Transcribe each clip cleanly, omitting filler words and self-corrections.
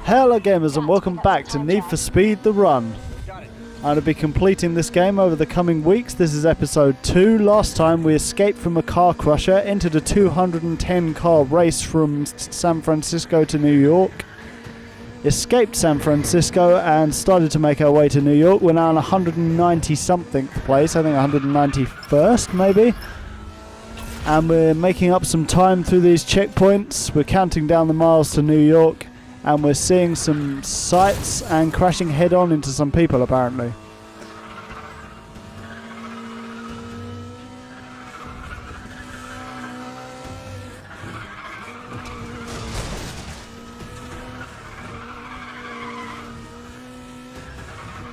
Hello gamers and welcome back to Need for Speed The Run. I'm going to be completing this game over the coming weeks. This is episode 2. Last time we escaped from a car crusher, entered a 210 car race from San Francisco to New York, escaped San Francisco and started to make our way to New York. We're now in 190 something place, I think 191st maybe. And we're making up some time through these checkpoints. We're counting down the miles to New York. And we're seeing some sights and crashing head-on into some people, apparently.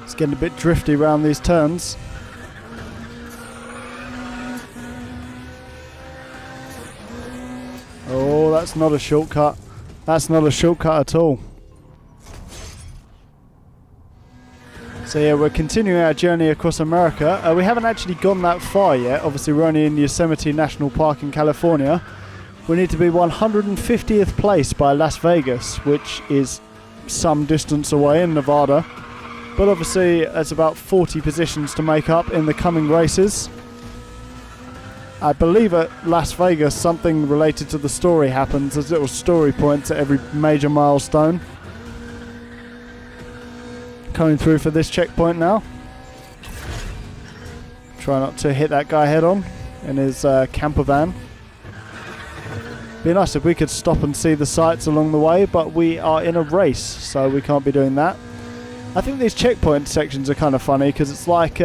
It's getting a bit drifty around these turns. Oh, that's not a shortcut. That's not a shortcut at all. So yeah, we're continuing our journey across America. We haven't actually gone that far yet. Obviously we're only in Yosemite National Park in California. We need to be 150th place by Las Vegas, which is some distance away in Nevada. But obviously it's about 40 positions to make up in the coming races. I believe at Las Vegas something related to the story happens. There's little story points at every major milestone. Coming through for this checkpoint now. Try not to hit that guy head on in his camper van. Be nice if we could stop and see the sights along the way, but we are in a race, so we can't be doing that. I think these checkpoint sections are kind of funny because it's like...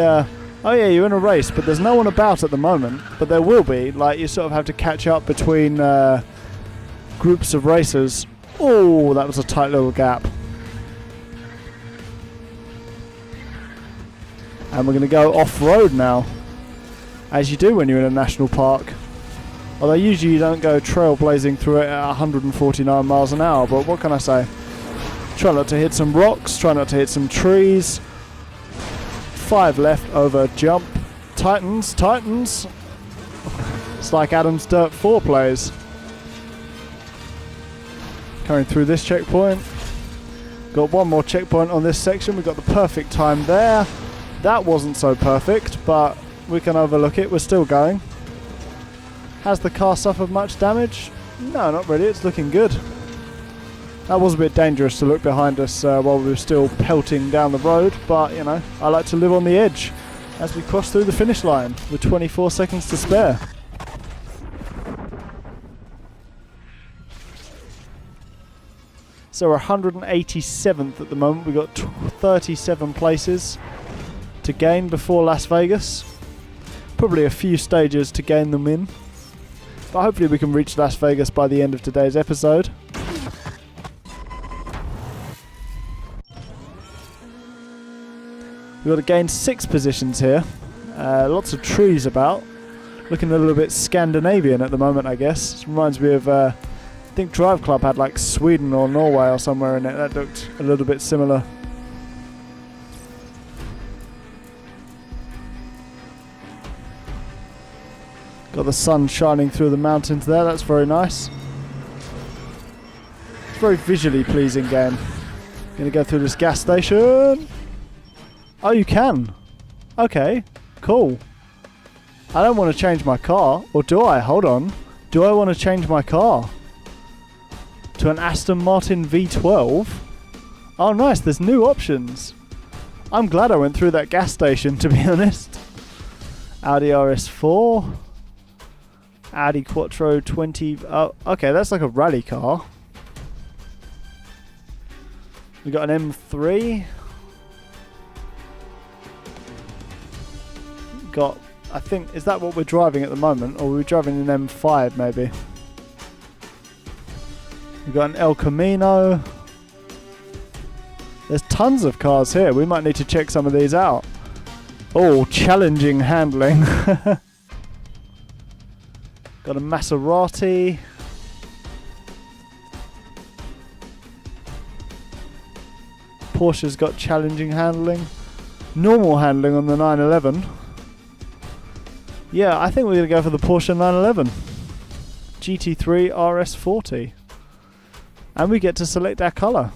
oh yeah, you're in a race, but there's no one about at the moment. But there will be. Like, you sort of have to catch up between groups of racers. Oh, that was a tight little gap. And we're going to go off-road now. As you do when you're in a national park. Although usually you don't go trailblazing through it at 149 miles an hour. But what can I say? Try not to hit some rocks. Try not to hit some trees. 5 left over jump. Titans. It's like Adam's Dirt 4 plays. Coming through this checkpoint. Got one more checkpoint on this section. We got the perfect time there. That wasn't so perfect, but we can overlook it. We're still going. Has the car suffered much damage? No, not really. It's looking good. That was a bit dangerous to look behind us while we were still pelting down the road, but, you know, I like to live on the edge as we cross through the finish line with 24 seconds to spare. So we're 187th at the moment. We've got 37 places to gain before Las Vegas. Probably a few stages to gain them in. But hopefully we can reach Las Vegas by the end of today's episode. We've got to gain 6 positions here. Lots of trees about. Looking a little bit Scandinavian at the moment, I guess. It reminds me of, I think Drive Club had like Sweden or Norway or somewhere in it. That looked a little bit similar. Got the sun shining through the mountains there. That's very nice. It's a very visually pleasing game. Gonna go through this gas station. Oh, you can. Okay, cool. I don't want to change my car. Or do I? Hold on. Do I want to change my car? To an Aston Martin V12? Oh, nice. There's new options. I'm glad I went through that gas station, to be honest. Audi RS4. Audi Quattro 20... Oh, okay, that's like a rally car. We got an M3. Got, I think, is that what we're driving at the moment, or are we driving an M5 maybe? We've got an El Camino. There's tons of cars here. We might need to check some of these out. Oh, challenging handling. Got a Maserati. Porsche's got challenging handling. Normal handling on the 911. Yeah, I think we're going to go for the Porsche 911. GT3 RS40. And we get to select our colour.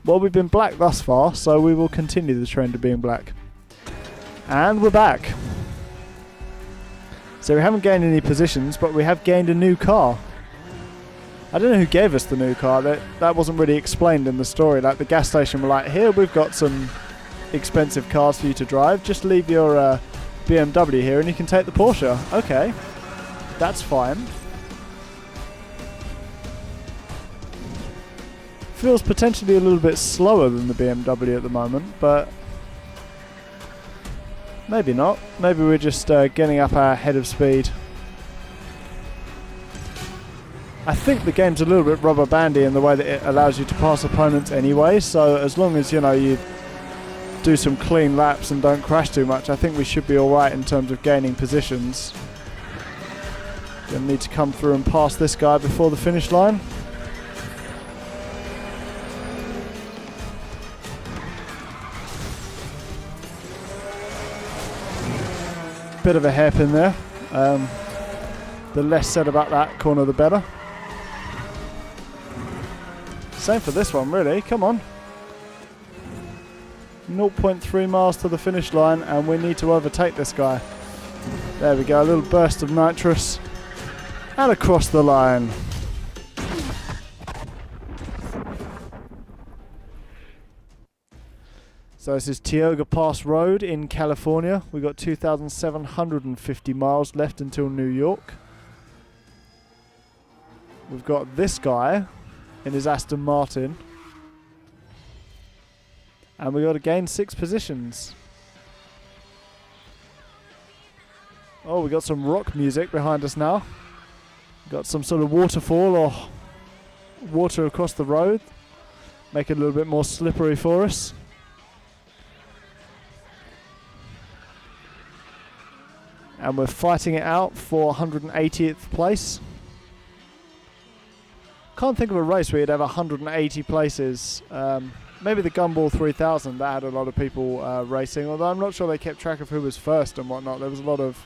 Well, we've been black thus far, so we will continue the trend of being black. And we're back. So we haven't gained any positions, but we have gained a new car. I don't know who gave us the new car. That wasn't really explained in the story. Like, the gas station were like, here, we've got some expensive cars for you to drive. Just leave your BMW here and you can take the Porsche. Okay, that's fine. Feels potentially a little bit slower than the BMW at the moment, but maybe not. Maybe we're just getting up our head of speed. I think the game's a little bit rubber bandy in the way that it allows you to pass opponents anyway, so as long as, you know, you do some clean laps and don't crash too much, I think we should be alright in terms of gaining positions. Gonna need to come through and pass this guy before the finish line. Bit of a hairpin there. The less said about that corner, the better. Same for this one, really. Come on. 0.3 miles to the finish line, and we need to overtake this guy. There we go. A little burst of nitrous. And across the line. So this is Tioga Pass Road in California. We've got 2,750 miles left until New York. We've got this guy in his Aston Martin. And we've got to gain 6 positions. Oh, we got some rock music behind us now. Got some sort of waterfall or water across the road. Make it a little bit more slippery for us. And we're fighting it out for 180th place. Can't think of a race where you'd have 180 places. Maybe the Gumball 3000, that had a lot of people racing, although I'm not sure they kept track of who was first and whatnot. There was a lot of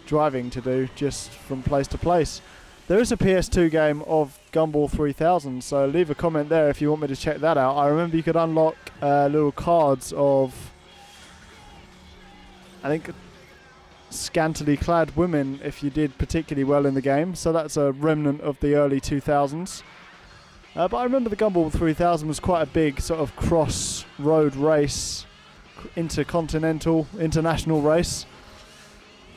driving to do just from place to place. There is a PS2 game of Gumball 3000, so leave a comment there if you want me to check that out. I remember you could unlock little cards of, I think, scantily clad women if you did particularly well in the game, so that's a remnant of the early 2000s. But I remember the Gumball 3000 was quite a big sort of cross-road race, international race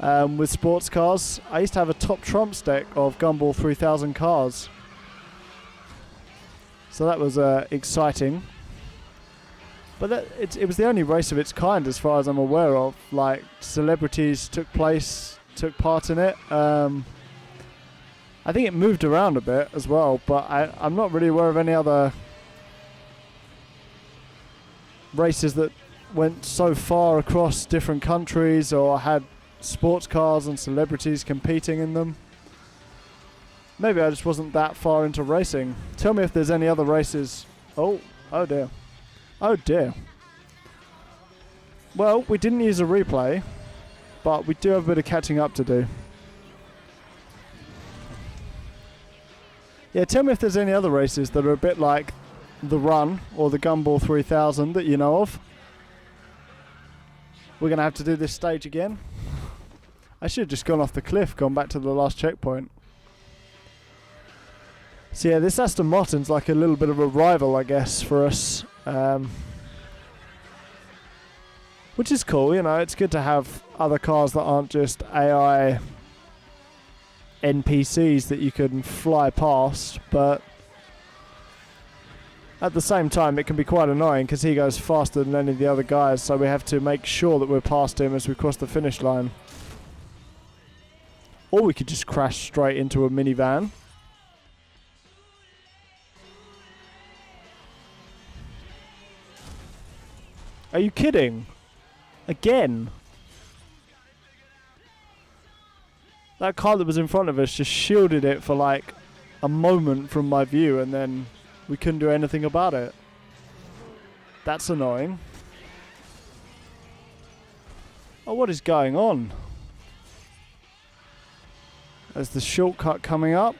with sports cars. I used to have a top trumps deck of Gumball 3000 cars, so that was exciting. But it was the only race of its kind as far as I'm aware of. Like, celebrities took part in it. I think it moved around a bit as well, but I'm not really aware of any other races that went so far across different countries or had sports cars and celebrities competing in them. Maybe I just wasn't that far into racing. Tell me if there's any other races. Oh dear. Oh dear. Well, we didn't use a replay, but we do have a bit of catching up to do. Yeah, tell me if there's any other races that are a bit like the Run or the Gumball 3000 that you know of. We're going to have to do this stage again. I should have just gone off the cliff, gone back to the last checkpoint. So yeah, this Aston Martin's like a little bit of a rival, I guess, for us. Which is cool, you know, it's good to have other cars that aren't just AI NPCs that you can fly past, but at the same time it can be quite annoying because he goes faster than any of the other guys, so we have to make sure that we're past him as we cross the finish line. Or we could just crash straight into a minivan. Are you kidding? Again? That car that was in front of us just shielded it for like a moment from my view and then we couldn't do anything about it. That's annoying. Oh, what is going on? There's the shortcut coming up,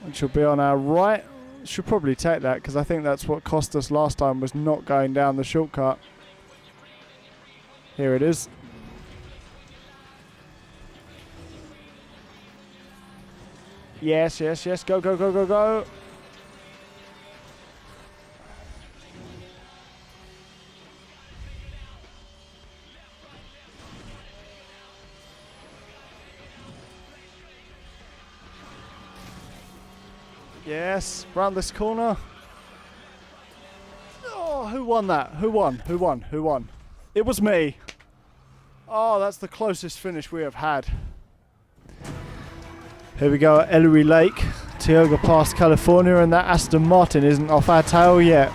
which will be on our right. Should probably take that, because I think that's what cost us last time, was not going down the shortcut. Here it is. Yes, yes, yes. Go, go, go, go, go. Yes, round this corner. Oh, who won that? Who won? Who won? Who won? It was me. Oh, that's the closest finish we have had. Here we go at Ellery Lake, Tioga Pass, California, and that Aston Martin isn't off our tail yet.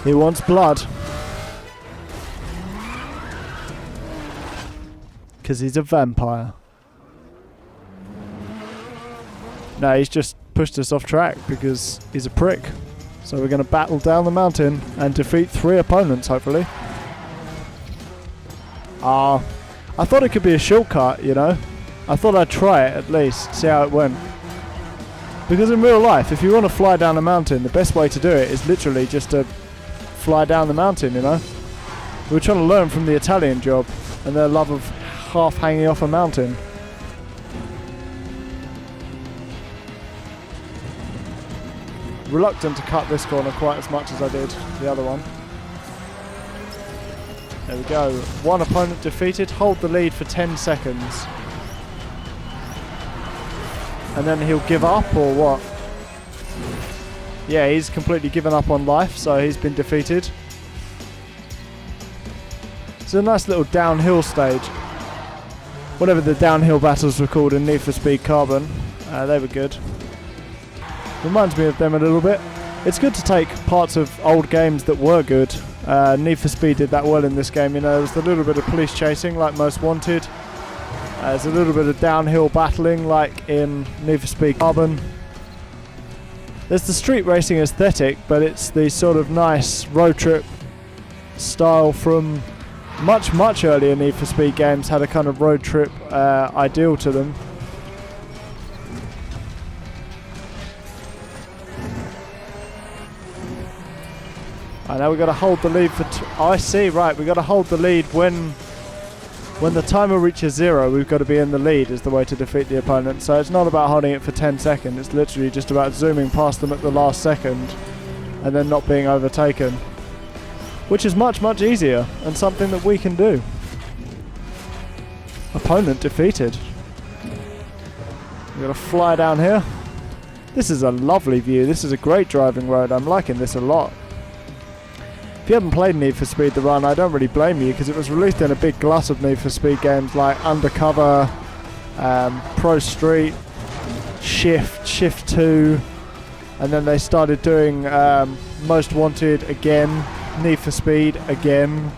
He wants blood. Because he's a vampire. No, he's just pushed us off track because he's a prick. So we're going to battle down the mountain and defeat 3 opponents, hopefully. I thought it could be a shortcut, you know. I thought I'd try it at least, see how it went. Because in real life, if you want to fly down a mountain, the best way to do it is literally just to fly down the mountain, you know. We were trying to learn from the Italian job and their love of half hanging off a mountain. Reluctant to cut this corner quite as much as I did the other one. There we go. 1 opponent defeated. Hold the lead for 10 seconds. And then he'll give up, or what? Yeah, he's completely given up on life, so he's been defeated. It's a nice little downhill stage. Whatever the downhill battles were called in Need for Speed Carbon. They were good. Reminds me of them a little bit. It's good to take parts of old games that were good. Need for Speed did that well in this game, you know. There's a little bit of police chasing like Most Wanted. There's a little bit of downhill battling like in Need for Speed Carbon. There's the street racing aesthetic, but it's the sort of nice road trip style from much earlier Need for Speed games. Had a kind of road trip ideal to them. I know we've got to hold the lead for... I see, right. We've got to hold the lead when the timer reaches 0. We've got to be in the lead is the way to defeat the opponent. So it's not about holding it for 10 seconds. It's literally just about zooming past them at the last second and then not being overtaken. Which is much easier and something that we can do. Opponent defeated. We've got to fly down here. This is a lovely view. This is a great driving road. I'm liking this a lot. If you haven't played Need for Speed The Run, I don't really blame you, because it was released in a big glut of Need for Speed games like Undercover, Pro Street, Shift 2, and then they started doing Most Wanted again, Need for Speed again.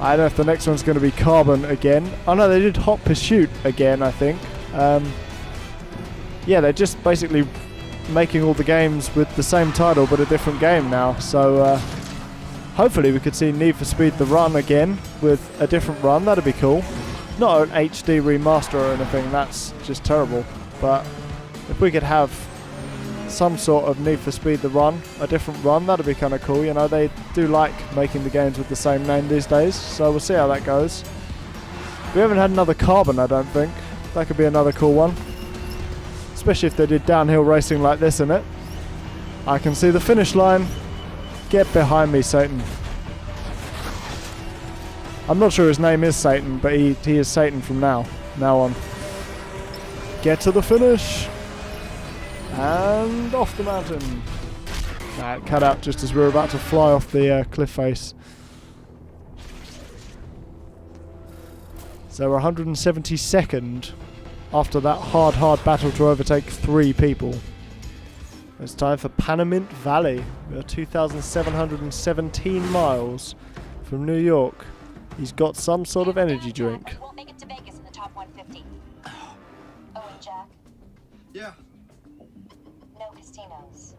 I don't know if the next one's going to be Carbon again. Oh no, they did Hot Pursuit again, I think. Yeah, they're just basically making all the games with the same title but a different game now, so hopefully we could see Need for Speed The Run again with a different run. That'd be cool. Not an HD remaster or anything, that's just terrible. But if we could have some sort of Need for Speed The Run, a different run, that'd be kind of cool. You know, they do like making the games with the same name these days, so we'll see how that goes. We haven't had another Carbon, I don't think. That could be another cool one. Especially if they did downhill racing like this in it. I can see the finish line. Get behind me, Satan. I'm not sure his name is Satan, but he is Satan from now on. Get to the finish. And off the mountain. Nah, it cut out just as we were about to fly off the cliff face. So we're 172nd after that hard battle to overtake 3 people. It's time for Panamint Valley. We are 2,717 miles from New York. He's got some sort of energy drink. I won't make it to Vegas in the top 150. Oh, and Jack? Yeah. No casinos.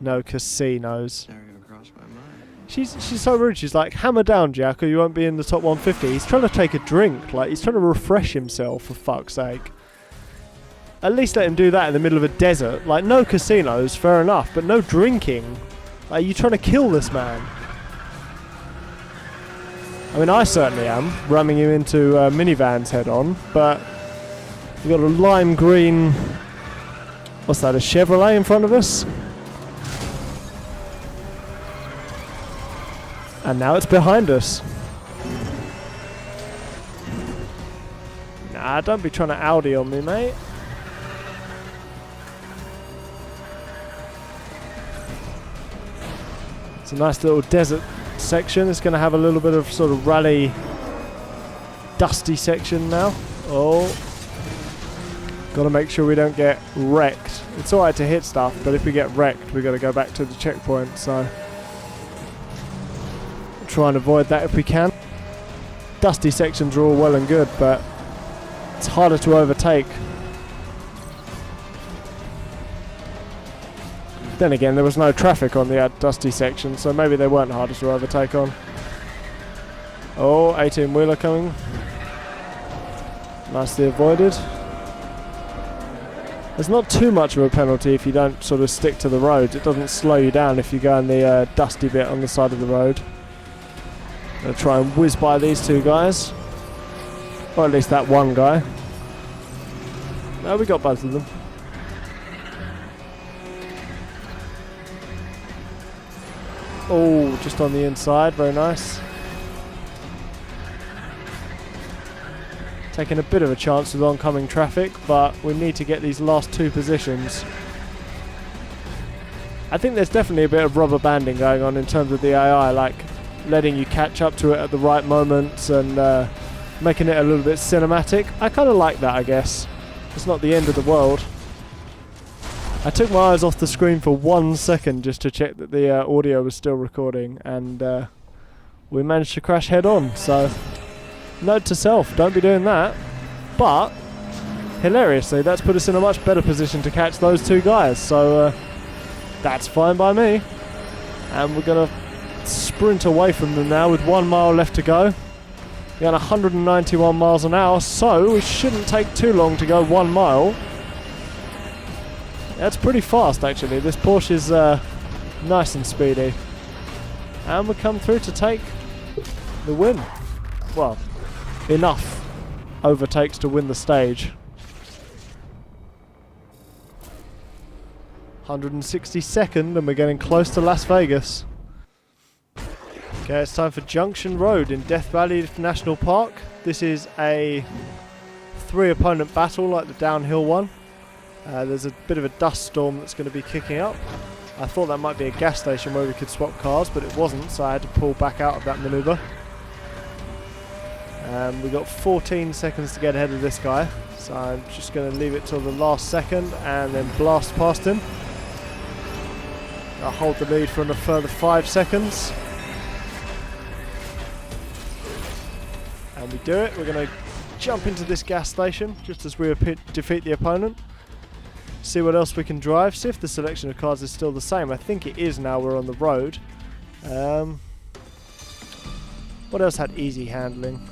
No casinos. Never even crossed my mind. She's so rude. She's like, hammer down, Jack, or you won't be in the top 150. He's trying to take a drink. Like, he's trying to refresh himself, for fuck's sake. at least let him do that in the middle of a desert. Like, no casinos, fair enough, but no drinking. Are you trying to kill this man? I mean, I certainly am, ramming him into minivans head on, but we've got a lime green, what's that, a Chevrolet in front of us? And now it's behind us. Nah, don't be trying to Audi on me, mate. It's a nice little desert section. It's going to have a little bit of sort of rally, dusty section now. Oh. Got to make sure we don't get wrecked. It's alright to hit stuff, but if we get wrecked, we've got to go back to the checkpoint, so try and avoid that if we can. Dusty sections are all well and good, but it's harder to overtake. Then again, there was no traffic on the dusty section, so maybe they weren't harder to overtake on. Oh, 18-wheeler coming. Nicely avoided. There's not too much of a penalty if you don't sort of stick to the road. It doesn't slow you down if you go in the dusty bit on the side of the road. Gonna try and whiz by these two guys. Or at least that one guy. No, we got both of them. Oh, just on the inside, very nice. Taking a bit of a chance with oncoming traffic, but we need to get these last two positions. I think there's definitely a bit of rubber banding going on in terms of the AI, like letting you catch up to it at the right moments and making it a little bit cinematic. I kind of like that, I guess. It's not the end of the world. I took my eyes off the screen for 1 second just to check that the audio was still recording, and we managed to crash head on, so note to self, don't be doing that. But hilariously, that's put us in a much better position to catch those two guys, so that's fine by me. And we're going to sprint away from them now with 1 mile left to go. We're on 191 miles an hour, so it shouldn't take too long to go 1 mile. That's pretty fast, actually. This Porsche is nice and speedy. And we come through to take the win. Well, enough overtakes to win the stage. 162nd, and we're getting close to Las Vegas. Okay, it's time for Junction Road in Death Valley National Park. This is a 3-opponent battle like the downhill one. There's a bit of a dust storm that's going to be kicking up. I thought that might be a gas station where we could swap cars, but it wasn't, so I had to pull back out of that manoeuvre. We've got 14 seconds to get ahead of this guy, so I'm just going to leave it till the last second and then blast past him. I'll hold the lead for a further 5 seconds. And we do it. We're going to jump into this gas station just as we defeat the opponent. See what else we can drive. See if the selection of cars is still the same. I think it is now we're on the road. What else had easy handling?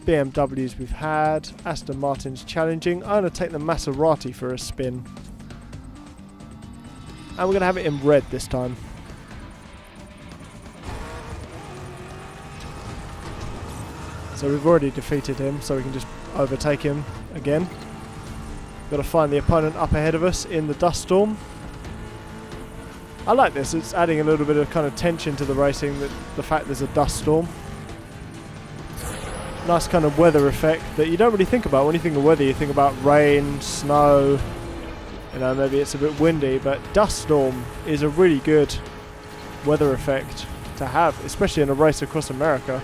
BMWs we've had. Aston Martin's challenging. I'm going to take the Maserati for a spin. And we're going to have it in red this time. So we've already defeated him, so we can just overtake him again. Got to find the opponent up ahead of us in the dust storm. I like this. It's adding a little bit of kind of tension to the racing, the fact there's a dust storm. Nice kind of weather effect that you don't really think about. When you think of weather, you think about rain, snow, you know, maybe it's a bit windy, but dust storm is a really good weather effect to have, especially in a race across America.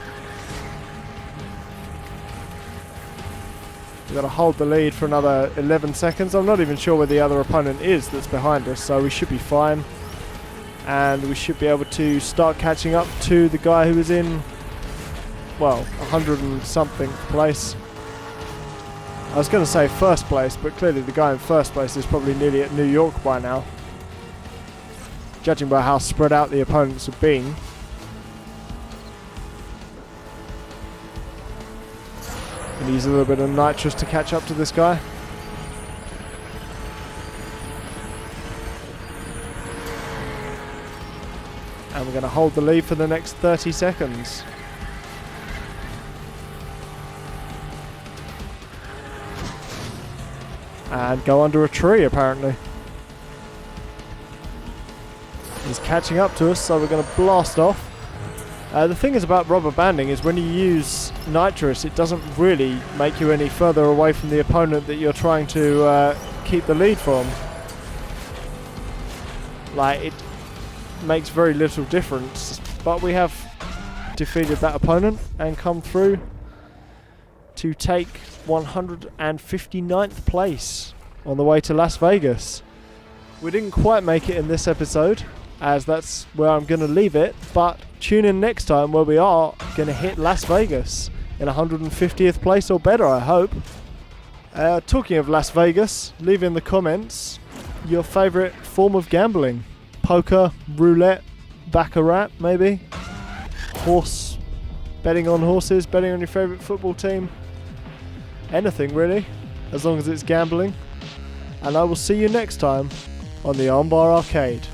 We've got to hold the lead for another 11 seconds. I'm not even sure where the other opponent is that's behind us, so we should be fine. And we should be able to start catching up to the guy who was in, well, 100 and something place. I was going to say first place, but clearly the guy in first place is probably nearly at New York by now, judging by how spread out the opponents have been. Use a little bit of nitrous to catch up to this guy. And we're going to hold the lead for the next 30 seconds. And go under a tree, apparently. He's catching up to us, so we're going to blast off. The thing is about rubber banding is when you use nitrous, it doesn't really make you any further away from the opponent that you're trying to keep the lead from. Like, it makes very little difference, but we have defeated that opponent and come through to take 159th place on the way to Las Vegas. We didn't quite make it in this episode, as that's where I'm going to leave it, but tune in next time where we are going to hit Las Vegas in 150th place or better, I hope. Talking of Las Vegas, leave in the comments your favourite form of gambling. Poker, roulette, baccarat maybe, horse, betting on horses, betting on your favourite football team, anything really, as long as it's gambling. And I will see you next time on the Armbar Arcade.